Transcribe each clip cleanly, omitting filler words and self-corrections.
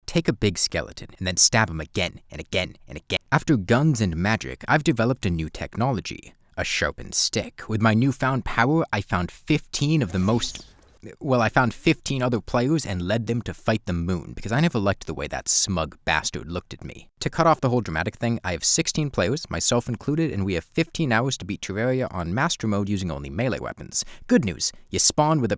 take a big skeleton and then stab him again and again and again. After guns and magic, I've developed a new technology, a sharpened stick. With my newfound power, I found 15 other players and led them to fight the moon, because I never liked the way that smug bastard looked at me. To cut off the whole dramatic thing, I have 16 players, myself included, and we have 15 hours to beat Terraria on Master Mode using only melee weapons. Good news, I spawn with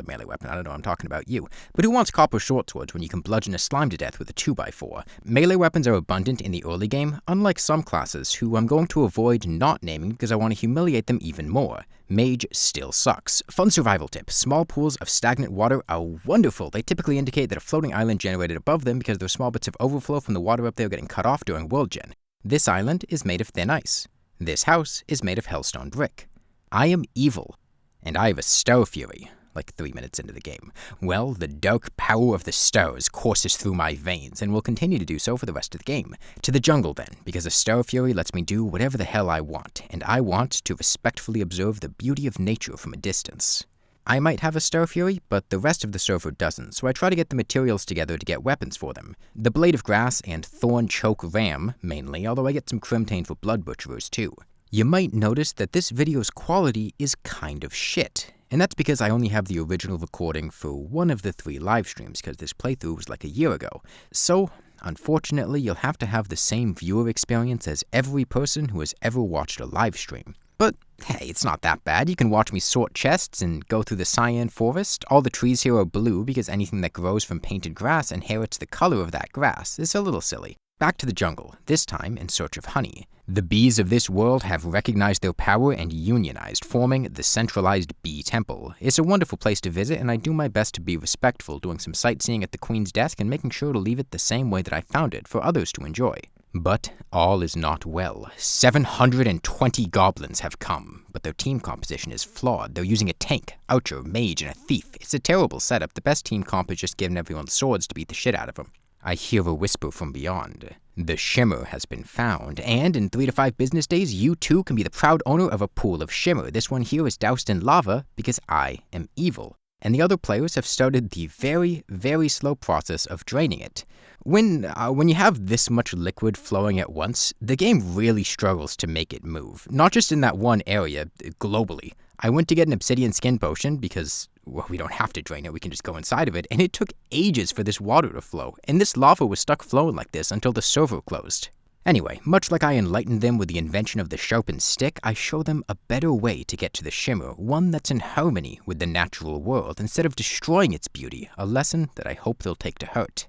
a melee weapon, I don't know, I'm talking about you. But who wants copper short swords when you can bludgeon a slime to death with a 2x4? Melee weapons are abundant in the early game, unlike some classes, who I'm going to avoid not naming because I want to humiliate them even more. Mage still sucks. Fun survival tip: small pools of stagnant water are wonderful. They typically indicate that a floating island generated above them because there's small bits of overflow from the water up there getting cut off during world gen. This island is made of thin ice. This house is made of hellstone brick. I am evil, and I have a star fury. Like 3 minutes into the game. Well, the dark power of the stars courses through my veins, and will continue to do so for the rest of the game. To the jungle then, because a star fury lets me do whatever the hell I want, and I want to respectfully observe the beauty of nature from a distance. I might have a star fury, but the rest of the server doesn't, so I try to get the materials together to get weapons for them. The blade of grass and thorn choke ram, mainly, although I get some crimtane for blood butcherers too. You might notice that this video's quality is kind of shit. And that's because I only have the original recording for one of the 3 live streams, because this playthrough was like a year ago. So, unfortunately, you'll have to have the same viewer experience as every person who has ever watched a live stream. But hey, it's not that bad. You can watch me sort chests and go through the cyan forest. All the trees here are blue because anything that grows from painted grass inherits the color of that grass. It's a little silly. Back to the jungle, this time in search of honey. The bees of this world have recognized their power and unionized, forming the centralized bee temple. It's a wonderful place to visit, and I do my best to be respectful, doing some sightseeing at the queen's desk and making sure to leave it the same way that I found it for others to enjoy. But all is not well. 720 goblins have come, but their team composition is flawed. They're using a tank, archer, mage, and a thief. It's a terrible setup. The best team comp is just giving everyone swords to beat the shit out of them. I hear a whisper from beyond. The shimmer has been found, and in 3 to 5 business days, you too can be the proud owner of a pool of shimmer. This one here is doused in lava because I am evil. And the other players have started the very, very slow process of draining it. When you have this much liquid flowing at once, the game really struggles to make it move. Not just in that one area, globally. I went to get an obsidian skin potion because, well, we don't have to drain it, we can just go inside of it, and it took ages for this water to flow, and this lava was stuck flowing like this until the server closed. Anyway, much like I enlightened them with the invention of the sharpened stick, I show them a better way to get to the shimmer, one that's in harmony with the natural world, instead of destroying its beauty, a lesson that I hope they'll take to heart.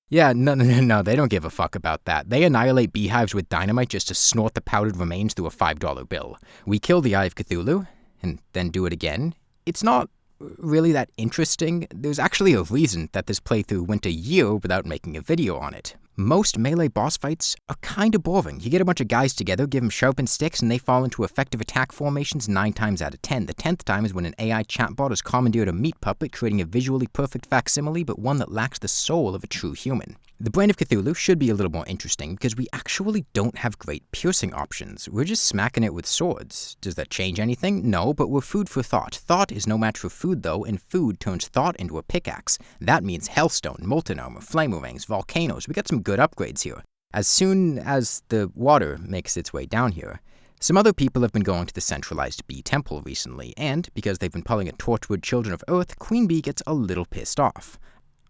Yeah, no, they don't give a fuck about that. They annihilate beehives with dynamite just to snort the powdered remains through a $5 bill. We kill the Eye of Cthulhu, and then do it again. It's not really that interesting. There's actually a reason that this playthrough went a year without making a video on it. Most melee boss fights are kinda boring. You get a bunch of guys together, give them sharpened sticks, and they fall into effective attack formations 9 times out of 10. The 10th time is when an AI chatbot has commandeered a meat puppet, creating a visually perfect facsimile, but one that lacks the soul of a true human. The Brain of Cthulhu should be a little more interesting because we actually don't have great piercing options. We're just smacking it with swords. Does that change anything? No, but we're food for thought. Thought is no match for food though, and food turns thought into a pickaxe. That means hellstone, molten armor, flamerangs, volcanoes. We got some good upgrades here. As soon as the water makes its way down here, some other people have been going to the centralized bee temple recently, and because they've been pulling at Torchwood Children of Earth, Queen Bee gets a little pissed off.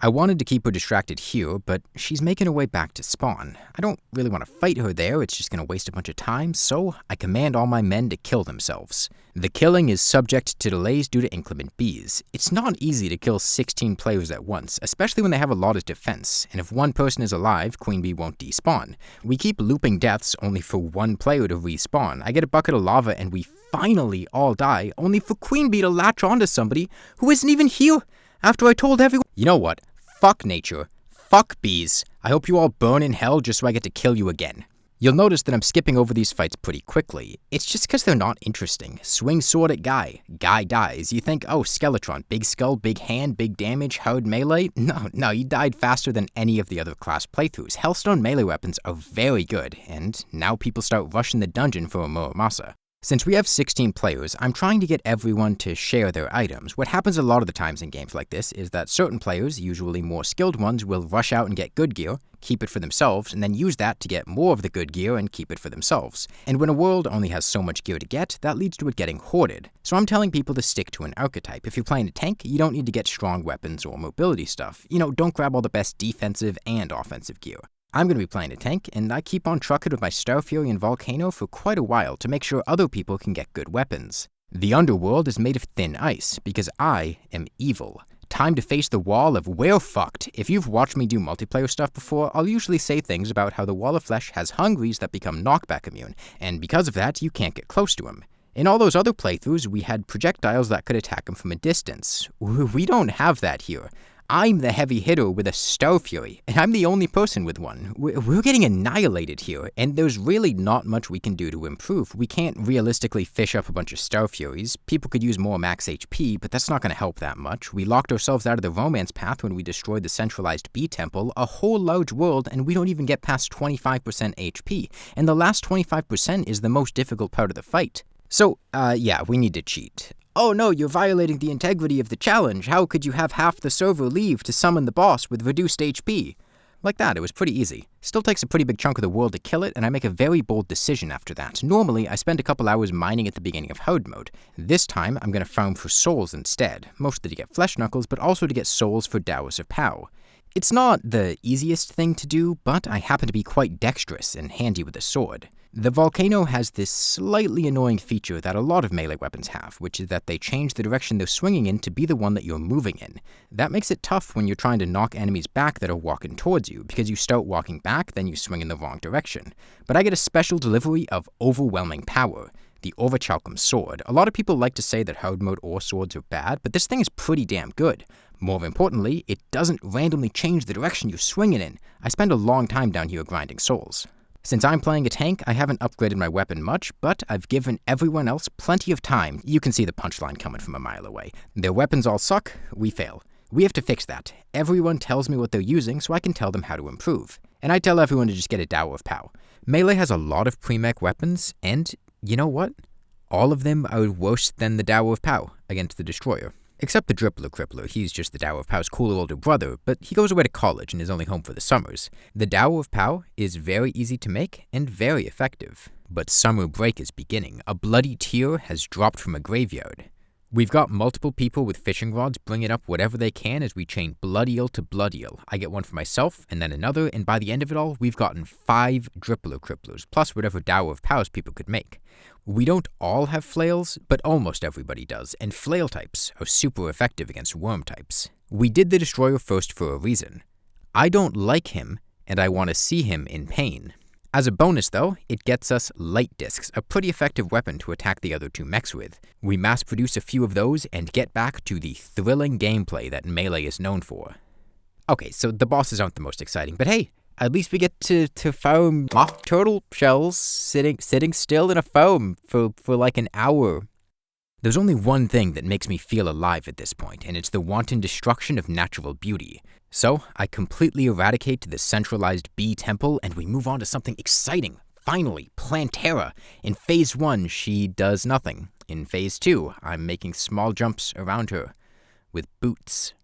I wanted to keep her distracted here, but she's making her way back to spawn. I don't really want to fight her there, it's just going to waste a bunch of time, so I command all my men to kill themselves. The killing is subject to delays due to inclement bees. It's not easy to kill 16 players at once, especially when they have a lot of defense, and if one person is alive, Queen Bee won't despawn. We keep looping deaths only for one player to respawn. I get a bucket of lava and we finally all die, only for Queen Bee to latch onto somebody who isn't even here after I told everyone. You know what? Fuck nature. Fuck bees. I hope you all burn in hell just so I get to kill you again. You'll notice that I'm skipping over these fights pretty quickly. It's just because they're not interesting. Swing sword at guy. Guy dies. You think, oh, Skeletron, big skull, big hand, big damage, hard melee? No, you died faster than any of the other class playthroughs. Hellstone melee weapons are very good, and now people start rushing the dungeon for a Muramasa. Since we have 16 players, I'm trying to get everyone to share their items. What happens a lot of the times in games like this is that certain players, usually more skilled ones, will rush out and get good gear, keep it for themselves, and then use that to get more of the good gear and keep it for themselves. And when a world only has so much gear to get, that leads to it getting hoarded. So I'm telling people to stick to an archetype. If you're playing a tank, you don't need to get strong weapons or mobility stuff. Don't grab all the best defensive and offensive gear. I'm going to be playing a tank, and I keep on trucking with my Star Fury and Volcano for quite a while to make sure other people can get good weapons. The underworld is made of thin ice, because I am evil. Time to face the wall of we're fucked. If you've watched me do multiplayer stuff before, I'll usually say things about how the wall of flesh has hungries that become knockback immune, and because of that, you can't get close to him. In all those other playthroughs, we had projectiles that could attack him from a distance. We don't have that here. I'm the heavy hitter with a Star Fury, and I'm the only person with one. We're getting annihilated here, and there's really not much we can do to improve. We can't realistically fish up a bunch of Star Furies. People could use more max HP, but that's not going to help that much. We locked ourselves out of the romance path when we destroyed the centralized bee temple, a whole large world, and we don't even get past 25% HP. And the last 25% is the most difficult part of the fight. So, yeah, we need to cheat. Oh no, you're violating the integrity of the challenge. How could you have half the server leave to summon the boss with reduced HP? Like that, it was pretty easy. Still takes a pretty big chunk of the world to kill it, and I make a very bold decision after that. Normally, I spend a couple hours mining at the beginning of hard mode. This time, I'm going to farm for souls instead, mostly to get flesh knuckles, but also to get souls for Dowers of Pow. It's not the easiest thing to do, but I happen to be quite dexterous and handy with a sword. The Volcano has this slightly annoying feature that a lot of melee weapons have, which is that they change the direction they're swinging in to be the one that you're moving in. That makes it tough when you're trying to knock enemies back that are walking towards you, because you start walking back, then you swing in the wrong direction. But I get a special delivery of overwhelming power, the Overchalcum Sword. A lot of people like to say that hard mode or swords are bad, but this thing is pretty damn good. More importantly, it doesn't randomly change the direction you're swinging in. I spend a long time down here grinding souls. Since I'm playing a tank, I haven't upgraded my weapon much, but I've given everyone else plenty of time. You can see the punchline coming from a mile away. Their weapons all suck, we fail. We have to fix that. Everyone tells me what they're using so I can tell them how to improve. And I tell everyone to just get a Dower of Pow. Melee has a lot of pre-mech weapons, and you know what? All of them are worse than the Dower of Pow against the Destroyer. Except the Drippler Crippler, he's just the Dower of Pow's cooler older brother, but he goes away to college and is only home for the summers. The Dower of Pow is very easy to make and very effective. But summer break is beginning. A bloody tear has dropped from a graveyard. We've got multiple people with fishing rods bringing up whatever they can as we chain blood eel to blood eel. I get one for myself, and then another, and by the end of it all, we've gotten 5 Drippler Cripplers, plus whatever Dower of Pows people could make. We don't all have flails, but almost everybody does, and flail types are super effective against worm types. We did the Destroyer first for a reason. I don't like him, and I want to see him in pain. As a bonus though, it gets us light discs, a pretty effective weapon to attack the other 2 mechs with. We mass produce a few of those and get back to the thrilling gameplay that Melee is known for. Okay, so the bosses aren't the most exciting, but hey, at least we get to farm turtle shells sitting still in a foam for like an hour. There's only one thing that makes me feel alive at this point, and it's the wanton destruction of natural beauty. So, I completely eradicate the centralized bee temple, and we move on to something exciting. Finally, Plantera. In Phase 1, she does nothing. In Phase 2, I'm making small jumps around her with boots.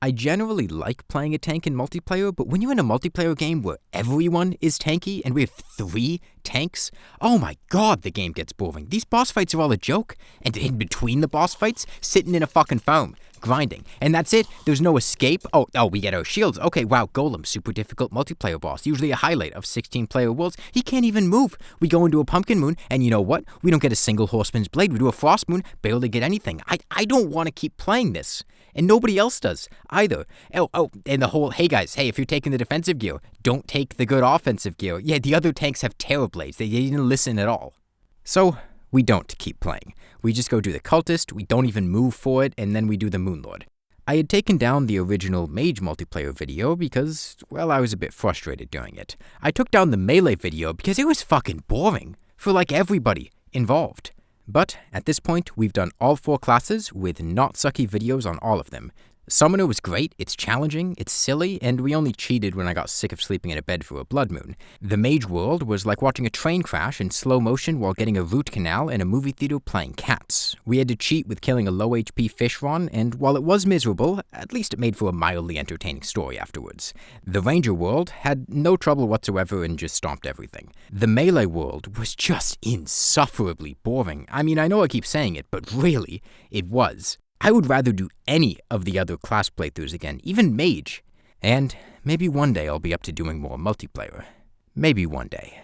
I generally like playing a tank in multiplayer, but when you're in a multiplayer game where everyone is tanky and we have 3 tanks, oh my god, the game gets boring. These boss fights are all a joke, and in between the boss fights, sitting in a fucking foam, grinding. And that's it, there's no escape. Oh, we get our shields. Okay, wow, Golem, super difficult multiplayer boss, usually a highlight of 16-player worlds. He can't even move. We go into a Pumpkin Moon, and you know what? We don't get a single Horseman's Blade. We do a Frost Moon, barely get anything. I don't want to keep playing this. And nobody else does, either. And the whole, hey guys, if you're taking the defensive gear, don't take the good offensive gear. Yeah, the other tanks have Terror Blades. They didn't listen at all. So, we don't keep playing. We just go do the Cultist, we don't even move for it, and then we do the Moonlord. I had taken down the original Mage multiplayer video because, well, I was a bit frustrated doing it. I took down the Melee video because it was fucking boring for like everybody involved. But at this point, we've done all 4 classes with not sucky videos on all of them. Summoner was great, it's challenging, it's silly, and we only cheated when I got sick of sleeping in a bed for a blood moon. The Mage World was like watching a train crash in slow motion while getting a root canal in a movie theater playing cats. We had to cheat with killing a low HP Fishron, and while it was miserable, at least it made for a mildly entertaining story afterwards. The Ranger World had no trouble whatsoever and just stomped everything. The Melee World was just insufferably boring. I mean, I know I keep saying it, but really, it was. I would rather do any of the other class playthroughs again, even Mage. And maybe one day I'll be up to doing more multiplayer. Maybe one day.